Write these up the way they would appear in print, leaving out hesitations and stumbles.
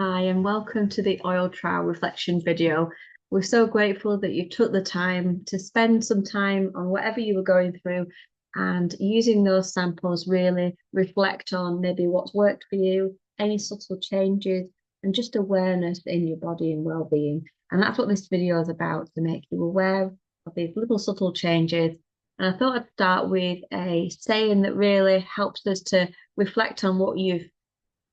Hi, and welcome to the oil trial reflection video. We're so grateful that you took the time to spend some time on whatever you were going through and using those samples really reflect on maybe what's worked for you, any subtle changes, and just awareness in your body and well-being. And that's what this video is about, to make you aware of these little subtle changes. And I thought I'd start with a saying that really helps us to reflect on what you've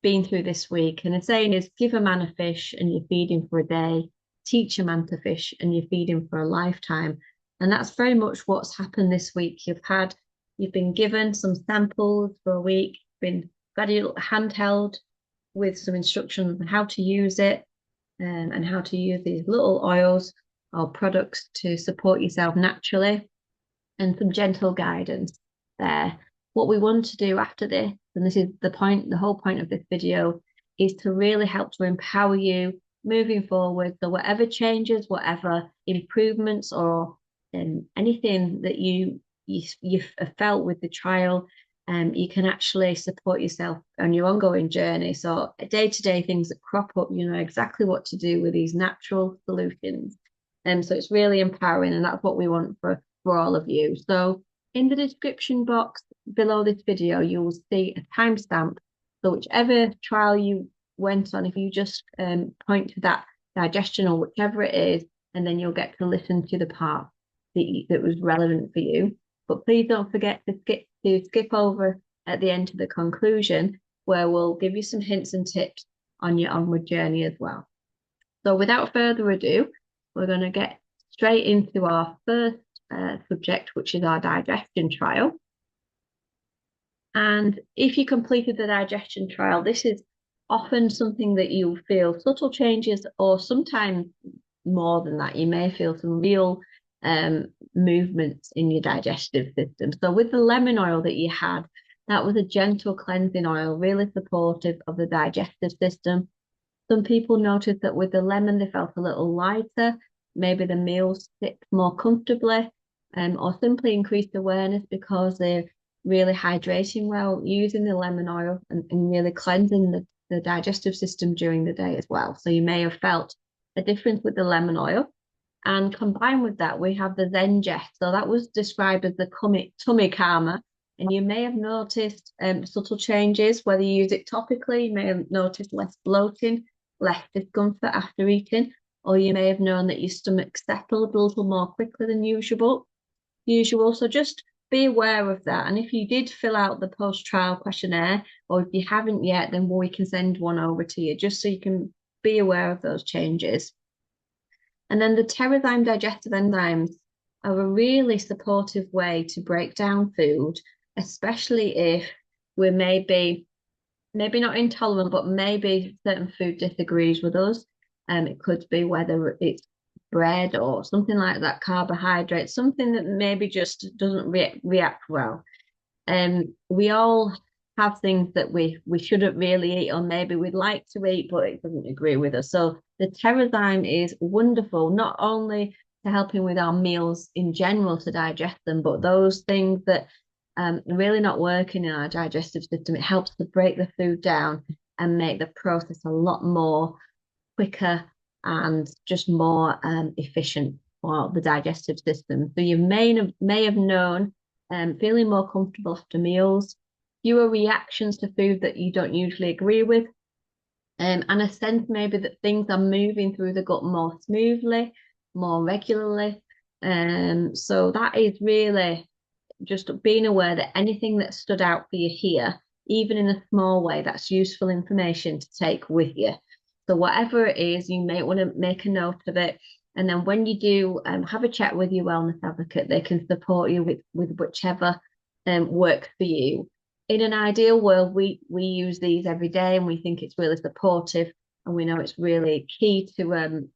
been through this week. And the saying is, give a man a fish and you feed him for a day, teach a man to fish and you feed him for a lifetime. And that's very much what's happened this week. You've been given some samples for a week, been got a little handheld with some instructions on how to use it, and how to use these little oils or products to support yourself naturally, and some gentle guidance there. What we want to do after this, and this is the whole point of this video, is to really help to empower you moving forward. So whatever changes, whatever improvements or anything that you've felt with the trial, you can actually support yourself on your ongoing journey. So day-to-day things that crop up, you know exactly what to do with these natural solutions. And so it's really empowering, and that's what we want for all of you. So in the description box below this video, you will see a timestamp. So whichever trial you went on, if you just point to that digestion or whichever it is, and then you'll get to listen to the part that was relevant for you. But please don't forget to skip over at the end to the conclusion, where we'll give you some hints and tips on your onward journey as well. So without further ado, we're going to get straight into our first subject, which is our digestion trial. And if you completed the digestion trial, this is often something that you'll feel subtle changes, or sometimes more than that. You may feel some real movements in your digestive system. So with the lemon oil that you had, that was a gentle cleansing oil, really supportive of the digestive system. Some people noticed that with the lemon, they felt a little lighter, maybe the meals sit more comfortably, or simply increased awareness because they're really hydrating well, using the lemon oil and really cleansing the digestive system during the day as well. So you may have felt a difference with the lemon oil. And combined with that, we have the Zen Jet. So that was described as the tummy calmer. And you may have noticed subtle changes, whether you use it topically. You may have noticed less bloating, less discomfort after eating, or you may have known that your stomach settled a little more quickly than usual. So just be aware of that. And if you did fill out the post-trial questionnaire, or if you haven't yet, then we can send one over to you, just so you can be aware of those changes. And then the Terrazyme digestive enzymes are a really supportive way to break down food, especially if we're maybe not intolerant, but maybe certain food disagrees with us. It could be whether it's bread or something like that, carbohydrate, something that maybe just doesn't react well. We all have things that we shouldn't really eat, or maybe we'd like to eat, but it doesn't agree with us. So the Terrazyme is wonderful, not only to helping with our meals in general to digest them, but those things that really not working in our digestive system. It helps to break the food down and make the process a lot more quicker and just more efficient for the digestive system. So you may have known feeling more comfortable after meals, fewer reactions to food that you don't usually agree with, and a sense maybe that things are moving through the gut more smoothly, more regularly. So that is really just being aware that anything that stood out for you here, even in a small way, that's useful information to take with you. So whatever it is, you may want to make a note of it. And then when you do have a chat with your wellness advocate, they can support you with whichever works for you. In an ideal world, we use these every day, and we think it's really supportive, and we know it's really key to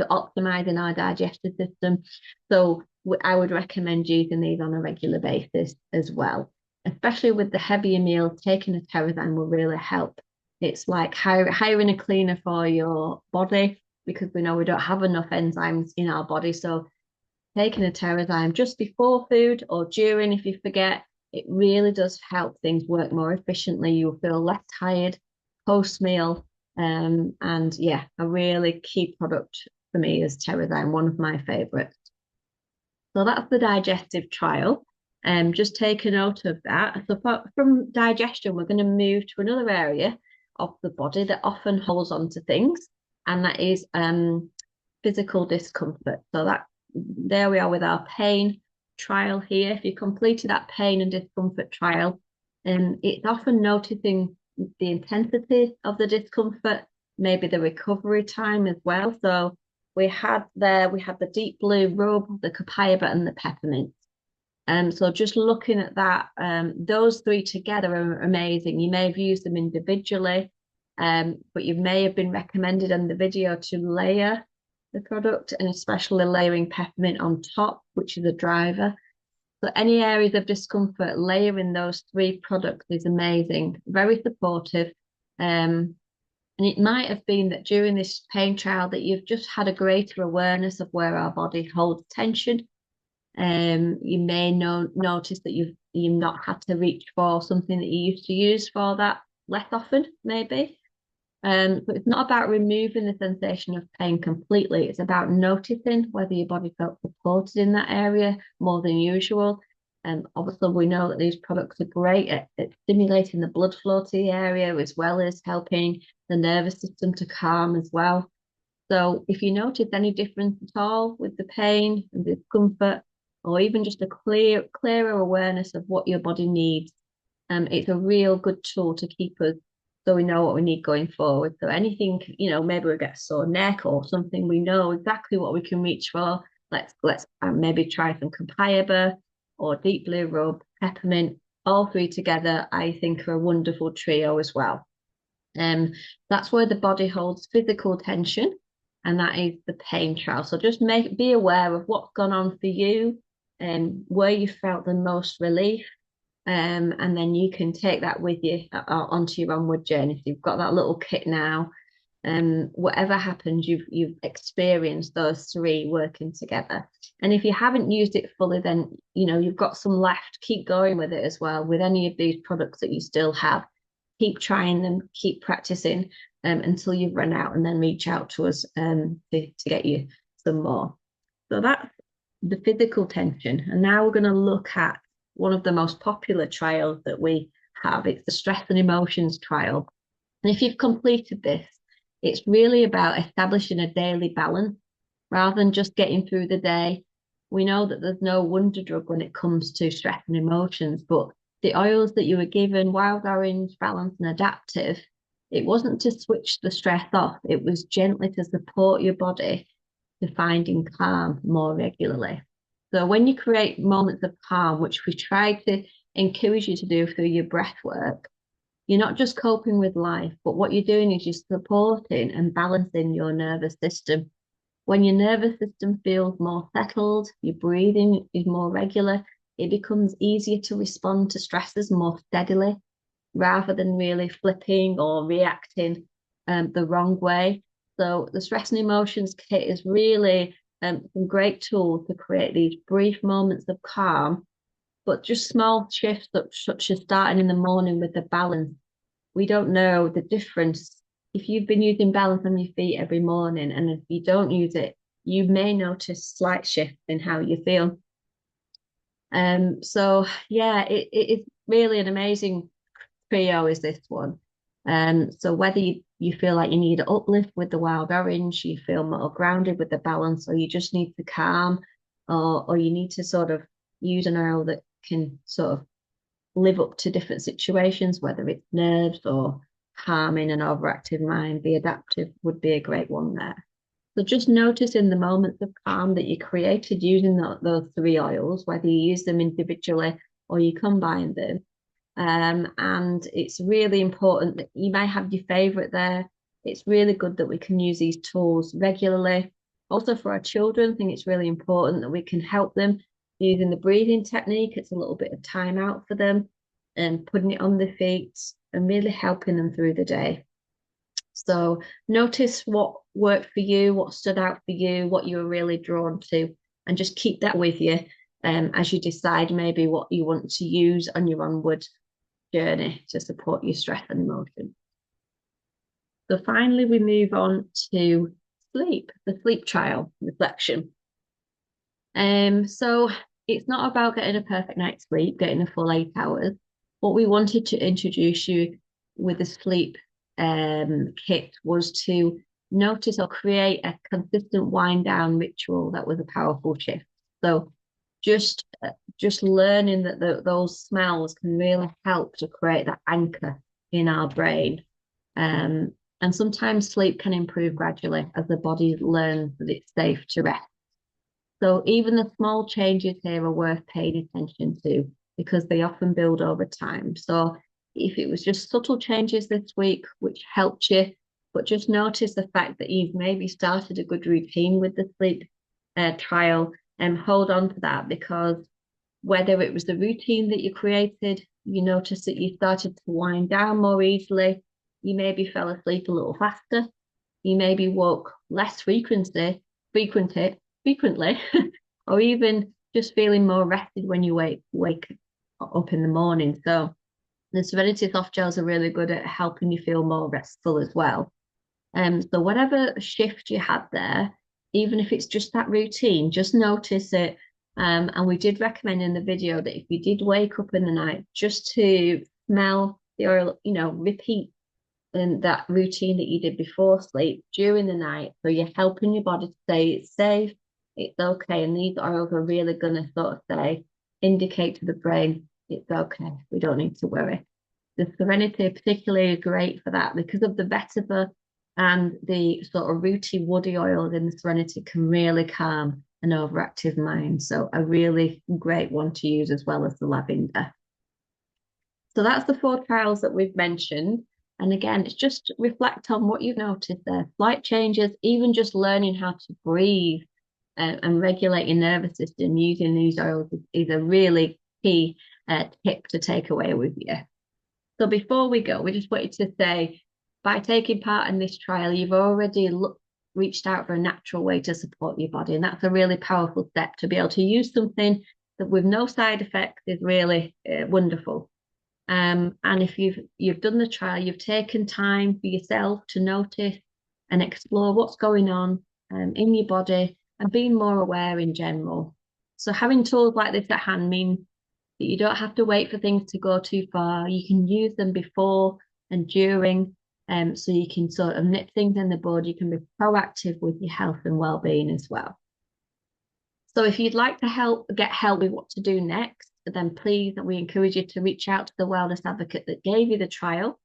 optimizing our digestive system. So I would recommend using these on a regular basis as well, especially with the heavier meals. Taking a Terrazyme will really help. It's like hiring a cleaner for your body, because we know we don't have enough enzymes in our body. So taking a Terrazyme just before food or during, if you forget, it really does help things work more efficiently. You'll feel less tired post meal, And yeah, a really key product for me is Terrazyme, one of my favorites. So that's the digestive trial. Just take a note of that. So from digestion, we're going to move to another area of the body that often holds on to things, and that is physical discomfort. So that there we are with our pain trial here. If you completed that pain and discomfort trial, it's often noticing the intensity of the discomfort, maybe the recovery time as well. So we had the deep blue rub, the copaiba, and the peppermint. So just looking at that, those three together are amazing. You may have used them individually, but you may have been recommended in the video to layer the product, and especially layering peppermint on top, which is a driver. So any areas of discomfort, layering those three products is amazing, very supportive. And it might have been that during this pain trial that you've just had a greater awareness of where our body holds tension. You may notice that you've not had to reach for something that you used to use for that less often, maybe. But it's not about removing the sensation of pain completely. It's about noticing whether your body felt supported in that area more than usual. And obviously, we know that these products are great at stimulating the blood flow to the area, as well as helping the nervous system to calm as well. So if you notice any difference at all with the pain and discomfort, or even just a clearer awareness of what your body needs, it's a real good tool to keep us so we know what we need going forward. So anything, maybe we get a sore neck or something, we know exactly what we can reach for. Let's maybe try some copaiba or deep blue rub, peppermint. All three together, I think, are a wonderful trio as well. That's where the body holds physical tension, and that is the pain trial. So just be aware of what's gone on for you and where you felt the most relief. And then you can take that with you onto your onward journey. So you've got that little kit now. Whatever happens, you've experienced those three working together. And if you haven't used it fully, then you've got some left. Keep going with it as well. With any of these products that you still have, keep trying them, keep practicing until you've run out, and then reach out to us to get you some more. So that's the physical tension. And now we're going to look at one of the most popular trials that we have. It's the stress and emotions trial. And if you've completed this, it's really about establishing a daily balance rather than just getting through the day. We know that there's no wonder drug when it comes to stress and emotions, but the oils that you were given, wild orange, balance, and adaptive, it wasn't to switch the stress off. It was gently to support your body to finding calm more regularly. So when you create moments of calm, which we try to encourage you to do through your breath work, you're not just coping with life, but what you're doing is you're supporting and balancing your nervous system. When your nervous system feels more settled, your breathing is more regular, it becomes easier to respond to stresses more steadily rather than really flipping or reacting the wrong way. So the stress and emotions kit is really some great tools to create these brief moments of calm, but just small shifts such as starting in the morning with the balance. We don't know the difference. If you've been using balance on your feet every morning, and if you don't use it, you may notice slight shifts in how you feel. So yeah, it is really an amazing trio is this one. So whether you feel like you need an uplift with the wild orange, you feel more grounded with the balance, or you just need to calm, or you need to sort of use an oil that can sort of live up to different situations, whether it's nerves or calming an overactive mind, the adaptive would be a great one there. So just notice in the moments of calm that you created using those three oils, whether you use them individually or you combine them. And it's really important that you may have your favorite there. It's really good that we can use these tools regularly. Also for our children, I think it's really important that we can help them using the breathing technique. It's a little bit of time out for them and putting it on their feet and really helping them through the day. So notice what worked for you, what stood out for you, what you were really drawn to, and just keep that with you as you decide maybe what you want to use on your onward journey to support your stress and emotion. So finally, we move on to sleep, the sleep trial reflection. So it's not about getting a perfect night's sleep, getting a full 8 hours. What we wanted to introduce you with the sleep kit was to notice or create a consistent wind down ritual that was a powerful shift. So just just learning that those smells can really help to create that anchor in our brain. Um, and sometimes sleep can improve gradually as the body learns that it's safe to rest. So even the small changes here are worth paying attention to because they often build over time. So if it was just subtle changes this week, which helped you, but just notice the fact that you've maybe started a good routine with the sleep trial, and hold on to that, because whether it was the routine that you created, you noticed that you started to wind down more easily, you maybe fell asleep a little faster, you maybe woke less frequently, or even just feeling more rested when you wake up in the morning. So the Serenity soft gels are really good at helping you feel more restful as well. So whatever shift you had there, even if it's just that routine, just notice it. And we did recommend in the video that if you did wake up in the night, just to smell the oil, repeat that routine that you did before sleep during the night. So you're helping your body to say it's safe, it's okay. And these oils are really going to sort of say, indicate to the brain, it's okay, we don't need to worry. The Serenity particularly is great for that because of the vetiver, and the sort of rooty woody oils in the Serenity can really calm an overactive mind. So a really great one to use as well as the lavender. So that's the 4 trials that we've mentioned. And again, it's just reflect on what you've noticed there. Slight changes, even just learning how to breathe and regulate your nervous system using these oils is a really key tip to take away with you. So before we go, we just wanted to say, by taking part in this trial, you've already reached out for a natural way to support your body. And that's a really powerful step. To be able to use something that with no side effects is really wonderful. And if you've done the trial, you've taken time for yourself to notice and explore what's going on in your body and being more aware in general. So having tools like this at hand means that you don't have to wait for things to go too far. You can use them before and during, so you can sort of nip things in the bud. You can be proactive with your health and well-being as well. So if you'd like to get help with what to do next, then please, we encourage you to reach out to the wellness advocate that gave you the trial,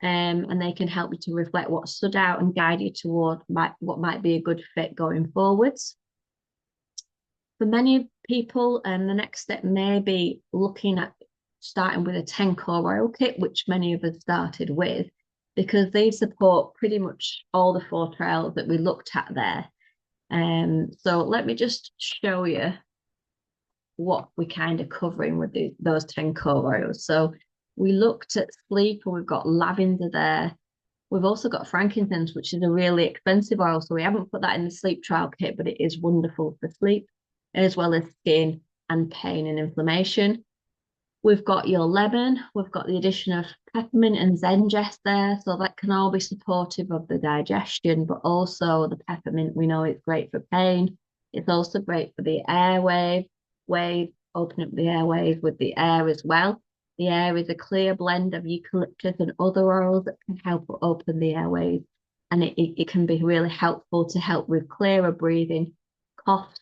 and they can help you to reflect what stood out and guide you toward what might be a good fit going forwards. For many people, the next step may be looking at starting with a 10-core oil kit, which many of us started with, because they support pretty much all the 4 trials that we looked at there. So let me just show you what we're kind of covering with those 10-core oils. So we looked at sleep, and we've got lavender there. We've also got frankincense, which is a really expensive oil, so we haven't put that in the sleep trial kit, but it is wonderful for sleep, as well as skin and pain and inflammation. We've got your lemon, we've got the addition of peppermint and zengest there, so that can all be supportive of the digestion, but also the peppermint, we know it's great for pain. It's also great for the airway, open up the airways with the air as well. The air is a clear blend of eucalyptus and other oils that can help open the airways, and it can be really helpful to help with clearer breathing, cough,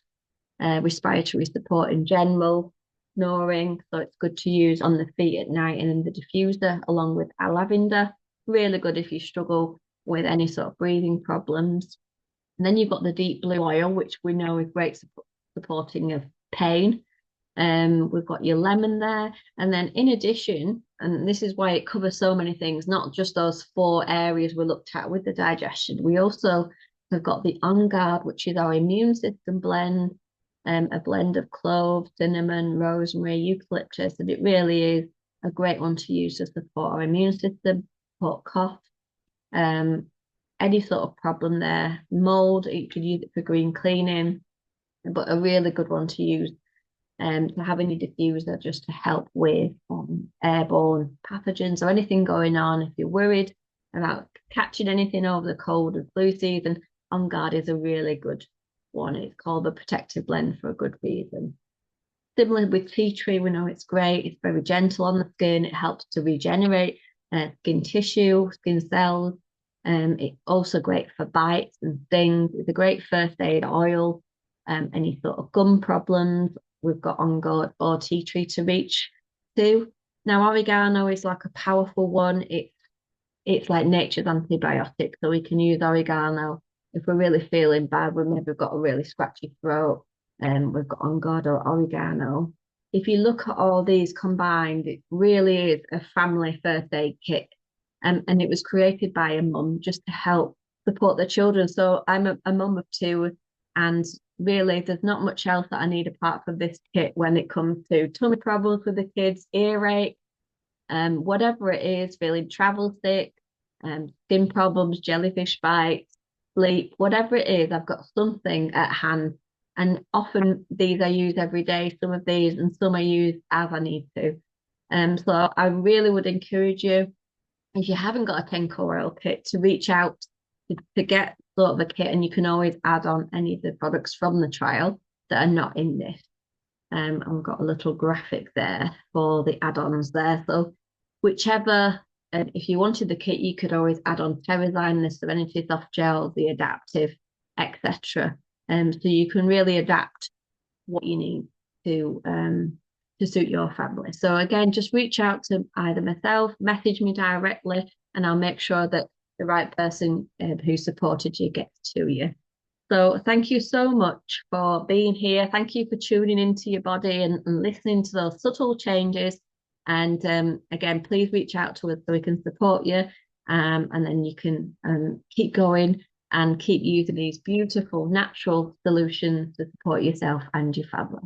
respiratory support in general, snoring. So it's good to use on the feet at night and in the diffuser along with our lavender. Really good if you struggle with any sort of breathing problems. And then you've got the deep blue oil, which we know is great supporting of pain. We've got your lemon there. And then in addition, and this is why it covers so many things, not just those 4 areas we looked at with the digestion, we also have got the On Guard, which is our immune system blend, a blend of cloves, cinnamon, rosemary, eucalyptus, and it really is a great one to use to support our immune system, support cough, any sort of problem there. Mold, you could use it for green cleaning, but a really good one to use to have in your diffuser just to help with airborne pathogens or anything going on. If you're worried about catching anything over the cold and flu season, On Guard is a really good one. It's called the protective blend for a good reason. Similar with tea tree, we know it's great. It's very gentle on the skin. It helps to regenerate skin tissue, skin cells. It's also great for bites and stings. It's a great first aid oil. Any sort of gum problems, we've got On Guard or tea tree to reach to. Now, oregano is like a powerful one. It's like nature's antibiotic, so we can use oregano if we're really feeling bad. We've maybe got a really scratchy throat, and we've got On Guard or oregano. If you look at all these combined, it really is a family first aid kit, and it was created by a mum just to help support the children. So I'm a mum of two, and really there's not much else that I need apart from this kit when it comes to tummy troubles with the kids, earache, whatever it is, feeling travel sick, skin problems, jellyfish bites, sleep, whatever it is, I've got something at hand. And often these I use every day, some of these, and some I use as I need to. So I really would encourage you, if you haven't got a 10 core oil kit, to reach out to get sort of a kit, and you can always add on any of the products from the trial that are not in this. I've got a little graphic there for the add-ons there. So whichever, if you wanted the kit, you could always add on Terrazyme, the Serenity Soft Gel, the Adaptive, etc. So you can really adapt what you need to suit your family. So again, just reach out to either myself, message me directly, and I'll make sure that the right person who supported you gets to you. So thank you so much for being here. Thank you for tuning into your body and listening to those subtle changes. And again, please reach out to us so we can support you. And then you can keep going and keep using these beautiful natural solutions to support yourself and your family.